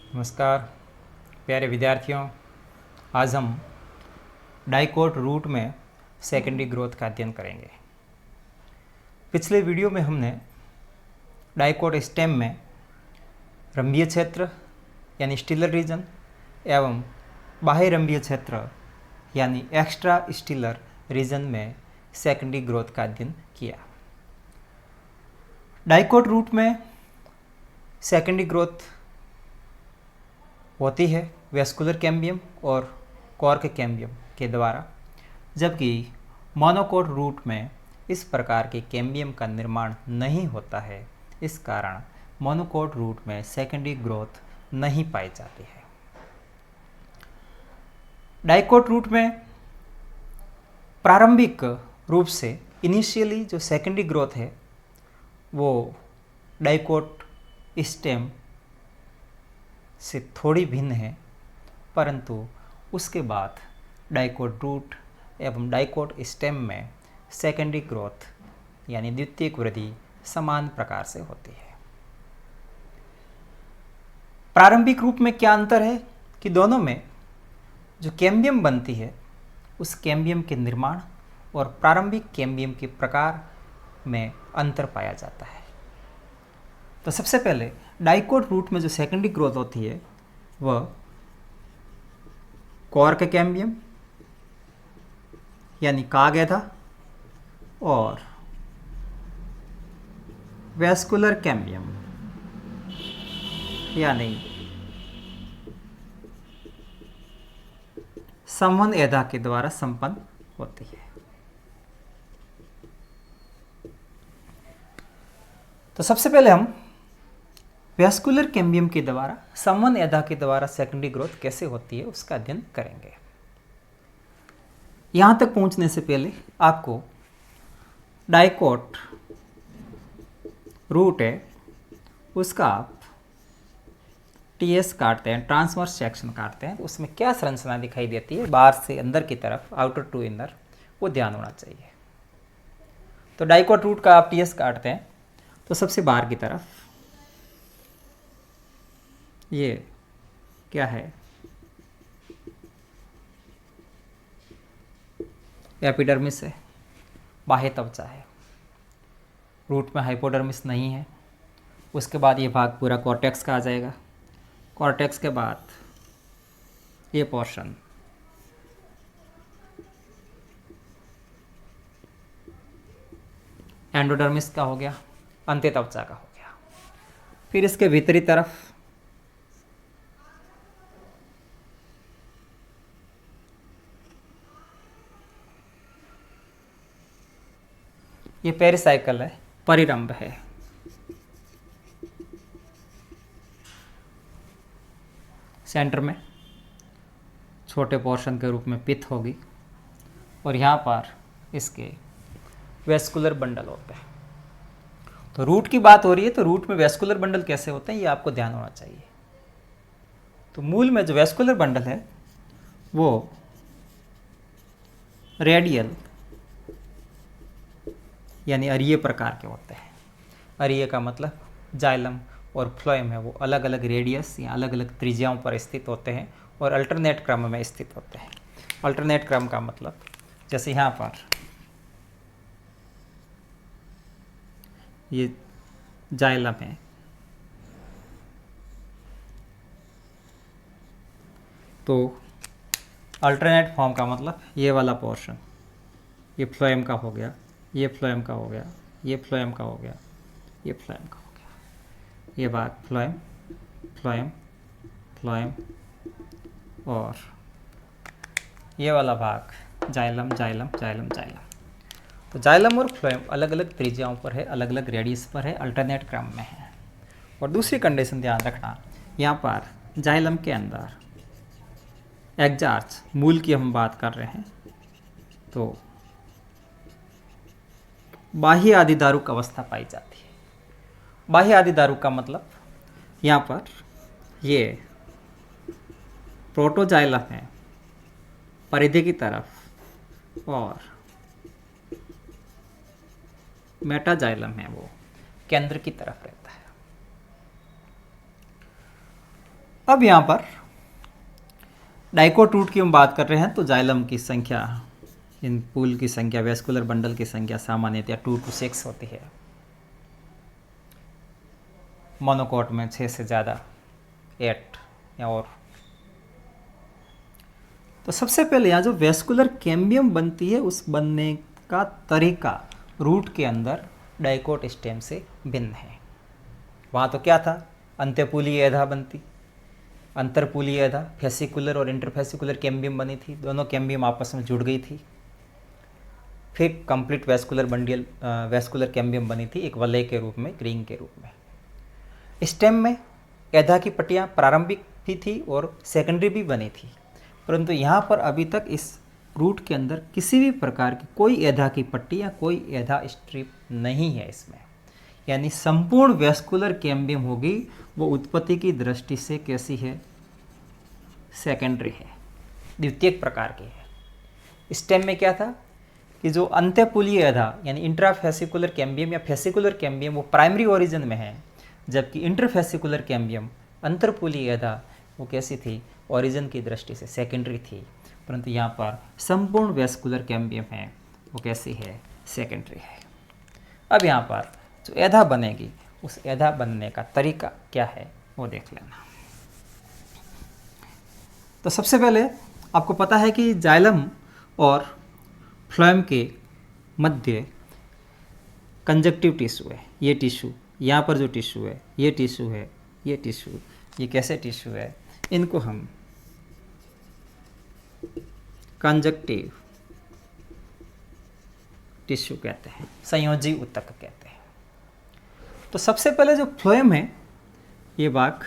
नमस्कार प्यारे विद्यार्थियों। आज हम डाइकोट रूट में सेकेंडरी ग्रोथ का अध्ययन करेंगे। पिछले वीडियो में हमने डाइकोट स्टेम में रंभीय क्षेत्र यानी स्टिलर रीजन एवं बाह्य रंभीय क्षेत्र यानी एक्स्ट्रा स्टिलर रीजन में सेकेंडरी ग्रोथ का अध्ययन किया। डाइकोट रूट में सेकेंडरी ग्रोथ होती है वेस्कुलर कैम्बियम और कॉर्क कैम्बियम के द्वारा, जबकि मोनोकोट रूट में इस प्रकार के कैम्बियम का निर्माण नहीं होता है। इस कारण मोनोकोट रूट में सेकेंडरी ग्रोथ नहीं पाई जाती है। डाइकोट रूट में प्रारंभिक रूप से इनिशियली जो सेकेंडरी ग्रोथ है वो डाइकोट स्टेम से थोड़ी भिन्न है, परंतु उसके बाद डाइकोट रूट एवं डाइकोट स्टेम में सेकेंडरी ग्रोथ यानी द्वितीयक वृद्धि समान प्रकार से होती है। प्रारंभिक रूप में क्या अंतर है कि दोनों में जो कैम्बियम बनती है उस कैम्बियम के निर्माण और प्रारंभिक कैम्बियम के प्रकार में अंतर पाया जाता है। तो सबसे पहले डाइकोट रूट में जो सेकेंडरी ग्रोथ होती है वह कॉर्क कैम्बियम यानी कागेधा और वेस्कुलर कैम्बियम यानी संवहन एधा के द्वारा संपन्न होती है। तो सबसे पहले हम वेस्कुलर कैम्बियम के द्वारा संवहन एधा के द्वारा सेकेंडरी ग्रोथ कैसे होती है उसका अध्ययन करेंगे। यहां तक पहुंचने से पहले आपको डाइकोट रूट है उसका आप टीएस काटते हैं, ट्रांसवर्स सेक्शन काटते हैं, उसमें क्या संरचना दिखाई देती है बाहर से अंदर की तरफ, आउटर टू इनर, वो ध्यान होना चाहिए। तो डाइकोट रूट का आप टीएस काटते हैं तो सबसे बाहर की तरफ ये क्या है, एपिडर्मिस है, बाह्य त्वचा है। रूट में हाइपोडर्मिस नहीं है। उसके बाद ये भाग पूरा कॉर्टेक्स का आ जाएगा। कॉर्टेक्स के बाद ये पोर्शन एंडोडर्मिस का हो गया, अंत्य त्वचा का हो गया। फिर इसके भीतरी तरफ ये पेरिसाइकल है, परिरंभ है। सेंटर में छोटे पोर्शन के रूप में पित्त होगी और यहाँ पर इसके वेस्कुलर बंडल होते हैं। तो रूट की बात हो रही है तो रूट में वेस्कुलर बंडल कैसे होते हैं ये आपको ध्यान होना चाहिए। तो मूल में जो वेस्कुलर बंडल है वो रेडियल यानी अरीय प्रकार के होते हैं। अरीय का मतलब जाइलम और फ्लोएम है, वो अलग अलग रेडियस या अलग अलग त्रिज्याओं पर स्थित होते हैं और अल्टरनेट क्रम में स्थित होते हैं। अल्टरनेट क्रम का मतलब जैसे यहाँ पर ये जाइलम है, तो अल्टरनेट फॉर्म का मतलब ये वाला पोर्शन, ये फ्लोएम का हो गया, ये फ्लोएम का हो गया, ये फ्लोएम का हो गया, ये फ्लोएम का हो गया। ये भाग फ्लोएम, फ्लोएम, फ्लोएम और ये वाला भाग जाइलम, जाइलम, जाइलम, जाइलम। तो जाइलम और फ्लोएम अलग अलग त्रिज्याओं पर है, अलग अलग रेडियस पर है, अल्टरनेट क्रम में है। और दूसरी कंडीशन ध्यान रखना, यहाँ पर जाइलम के अंदर एग्जार्च मूल की हम बात कर रहे हैं तो बाह्य आदिदारुक अवस्था पाई जाती है। बाह्य आदिदारुक का मतलब यहाँ पर ये प्रोटोजाइलम है परिधि की तरफ और मेटाजाइलम है वो केंद्र की तरफ रहता है। अब यहाँ पर डाइकोट रूट की हम बात कर रहे हैं तो जाइलम की संख्या, इन पूल की संख्या, वेस्कुलर बंडल की संख्या सामान्यतः 2 to 6 होती है। मोनोकोट में 6 से ज़्यादा 8 या और। तो सबसे पहले यहाँ जो वेस्कुलर कैम्बियम बनती है उस बनने का तरीका रूट के अंदर डाइकोट स्टेम से भिन्न है। वहाँ तो क्या था, अंत्यपूलीय एधा बनती, अंतरपूलीय एधा, फेसिकुलर और इंटरफेसिकुलर कैम्बियम बनी थी, दोनों कैम्बियम आपस में जुड़ गई थी। फिर कंप्लीट वेस्कुलर बंडियल वेस्कुलर कैम्बियम बनी थी, एक वलय के रूप में, रिंग के रूप में। स्टेम में एधा की पट्टियाँ प्रारंभिक भी थी और सेकेंडरी भी बनी थी, परंतु यहाँ पर अभी तक इस रूट के अंदर किसी भी प्रकार की कोई एधा की पट्टी या कोई एधा स्ट्रिप नहीं है इसमें। यानी संपूर्ण वेस्कुलर कैम्बियम होगी वो उत्पत्ति की दृष्टि से कैसी है, सेकेंडरी है, द्वितीयक प्रकार की है। स्टेम में क्या था कि जो अंत्यपूलीय एधा यानी इंट्राफेसिकुलर कैम्बियम या फेसिकुलर कैम्बियम वो प्राइमरी ओरिजिन में है, जबकि इंटरफेसिकुलर कैम्बियम अंतरपूलीय एधा वो कैसी थी, ओरिजिन की दृष्टि से सेकेंडरी थी। परंतु यहाँ पर संपूर्ण वेस्कुलर कैम्बियम है वो कैसी है, सेकेंडरी है। अब यहाँ पर जो एधा बनेगी उस एधा बनने का तरीका क्या है वो देख लेना। तो सबसे पहले आपको पता है कि जाइलम और फ्लोएम के मध्य कंजक्टिव टिश्यू है। ये टिश्यू, यहाँ पर जो टिश्यू है, ये टिश्यू है, ये टिश्यू, ये कैसे टिश्यू है, इनको हम कंजक्टिव टिश्यू कहते हैं, संयोजी ऊतक कहते हैं। तो सबसे पहले जो फ्लोएम है, ये भाग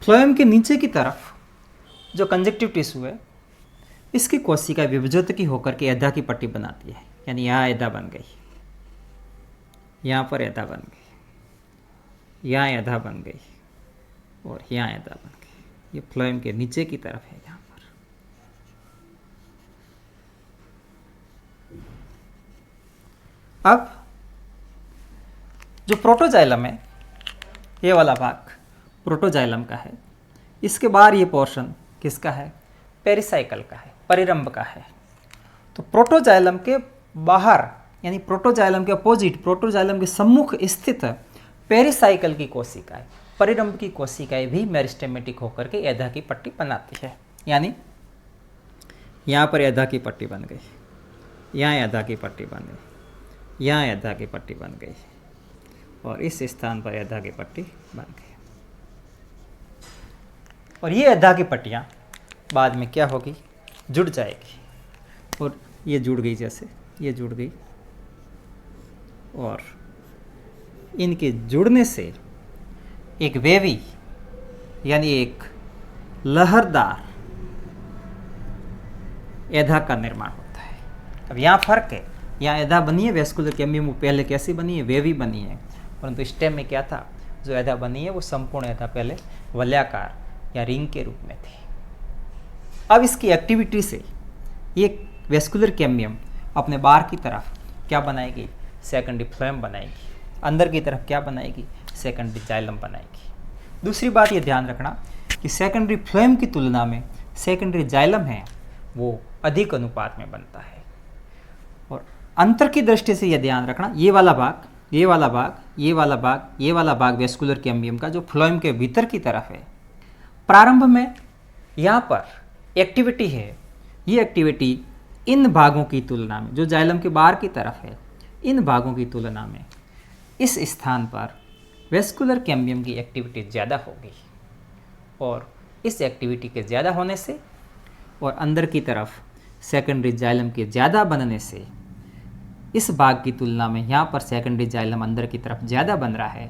फ्लोएम के नीचे की तरफ जो कंजक्टिव टिश्यू है, इसकी कोशिका विभजित की होकर के एधा की पट्टी बनाती है। यानी यहाँ एधा बन गई, यहाँ पर एधा बन गई, यहाँ एधा बन गई और यहाँ एधा बन गई। ये फ्लोएम के नीचे की तरफ है। यहाँ पर अब जो प्रोटोजाइलम है, ये वाला भाग प्रोटोजाइलम का है। इसके बाहर ये पोर्शन किसका है, पेरिसाइकल का है, परिरंभ का है। तो प्रोटोजाइलम के बाहर यानी प्रोटोजाइलम के अपोजिट, प्रोटोजाइलम के सम्मुख स्थित पेरिसाइकल की कोशिकाएं, परिरंभ की कोशिकाएं भी मेरिस्टेमेटिक होकर के एधा की पट्टी बनाती है। यानी यहाँ पर एधा की पट्टी बन गई, यहाँ एधा की पट्टी बन गई, यहाँ एधा की पट्टी बन गई और इस स्थान पर एधा की पट्टी बन गई। और ये एधा की पट्टियाँ बाद में क्या होगी, जुड़ जाएगी। और ये जुड़ गई, जैसे ये जुड़ गई और इनके जुड़ने से एक वेवी यानी एक लहरदार एधा का निर्माण होता है। अब यहाँ फर्क है, यहाँ एधा बनी है वेस्कुलर कैम्बियम, वो पहले कैसी बनी है, वेवी बनी है। परंतु स्टेम में क्या था, जो एधा बनी है वो संपूर्ण एधा पहले वलयाकार या रिंग के रूप में थी। अब इसकी एक्टिविटी से ये वेस्कुलर कैम्बियम अपने बाहर की तरफ क्या बनाएगी, सेकेंडरी फ्लोएम बनाएगी। अंदर की तरफ क्या बनाएगी, सेकेंडरी जाइलम बनाएगी। दूसरी बात ये ध्यान रखना कि सेकेंडरी फ्लोएम की तुलना में सेकेंडरी जाइलम है वो अधिक अनुपात में बनता है। और अंतर की दृष्टि से ये ध्यान रखना, ये वाला भाग, ये वाला भाग, ये वाला भाग, ये वाला भाग वेस्कुलर कैम्बियम का जो फ्लोएम के भीतर की तरफ है, प्रारंभ में यहाँ पर एक्टिविटी है, ये एक्टिविटी इन भागों की तुलना में, जो जाइलम के बाहर की तरफ है, इन भागों की तुलना में इस स्थान पर वेस्कुलर कैम्बियम की एक्टिविटी ज़्यादा होगी। और इस एक्टिविटी के ज़्यादा होने से और अंदर की तरफ सेकेंडरी जाइलम के ज़्यादा बनने से इस भाग की तुलना में यहाँ पर सेकेंडरी जाइलम अंदर की तरफ ज़्यादा बन रहा है।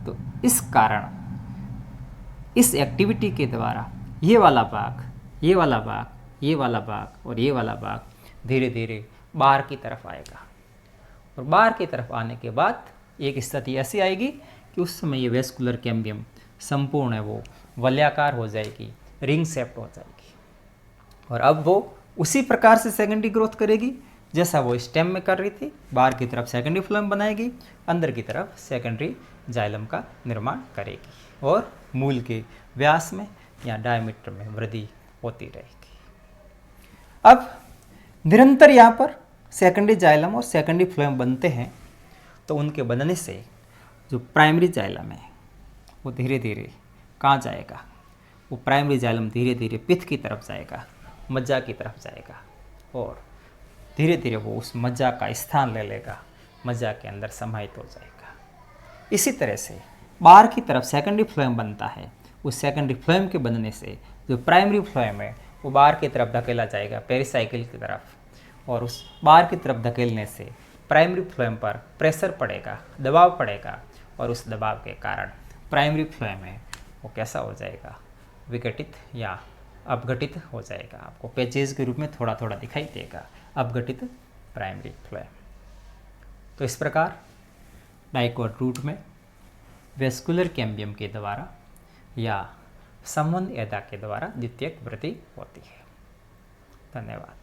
तो इस कारण इस एक्टिविटी के द्वारा ये वाला भाग, ये वाला भाग, ये वाला भाग और ये वाला भाग धीरे धीरे बाहर की तरफ आएगा। और बाहर की तरफ आने के बाद एक स्थिति ऐसी आएगी कि उस समय ये वेस्कुलर कैम्बियम संपूर्ण है वो वलयाकार हो जाएगी, रिंग शेप्ड हो जाएगी। और अब वो उसी प्रकार से सेकेंडरी ग्रोथ करेगी जैसा वो स्टेम में कर रही थी। बाहर की तरफ सेकेंडरी फ्लोएम बनाएगी, अंदर की तरफ सेकेंडरी जाइलम का निर्माण करेगी और मूल के व्यास में या डायमीटर में वृद्धि होती रहेगी। अब निरंतर यहाँ पर सेकेंडरी जाइलम और सेकेंडरी फ्लोएम बनते हैं, तो उनके बनने से जो प्राइमरी जाइलम है वो धीरे धीरे कहाँ जाएगा, वो प्राइमरी जाइलम धीरे धीरे पित्त की तरफ जाएगा, मज्जा की तरफ जाएगा और धीरे धीरे वो उस मज्जा का स्थान ले लेगा, मज्जा के अंदर समाहित हो जाएगा। इसी तरह से बाहर की तरफ सेकेंडरी फ्लोएम बनता है, उस सेकेंडरी फ्लोएम के बनने से जो प्राइमरी फ्लोएम है वो बाहर की तरफ धकेला जाएगा पेरिसाइकिल की तरफ, और उस बाहर की तरफ धकेलने से प्राइमरी फ्लोएम पर प्रेशर पड़ेगा, दबाव पड़ेगा, और उस दबाव के कारण प्राइमरी फ्लोएम है वो कैसा हो जाएगा, विघटित या अपघटित हो जाएगा। आपको पैचेज के रूप में थोड़ा थोड़ा दिखाई देगा, अपघटित प्राइमरी फ्लोएम। तो इस प्रकार डाइकोट रूट में वेस्कुलर कैम्बियम के द्वारा या संबंध एदा के द्वारा द्वितीयक वृद्धि होती है। धन्यवाद।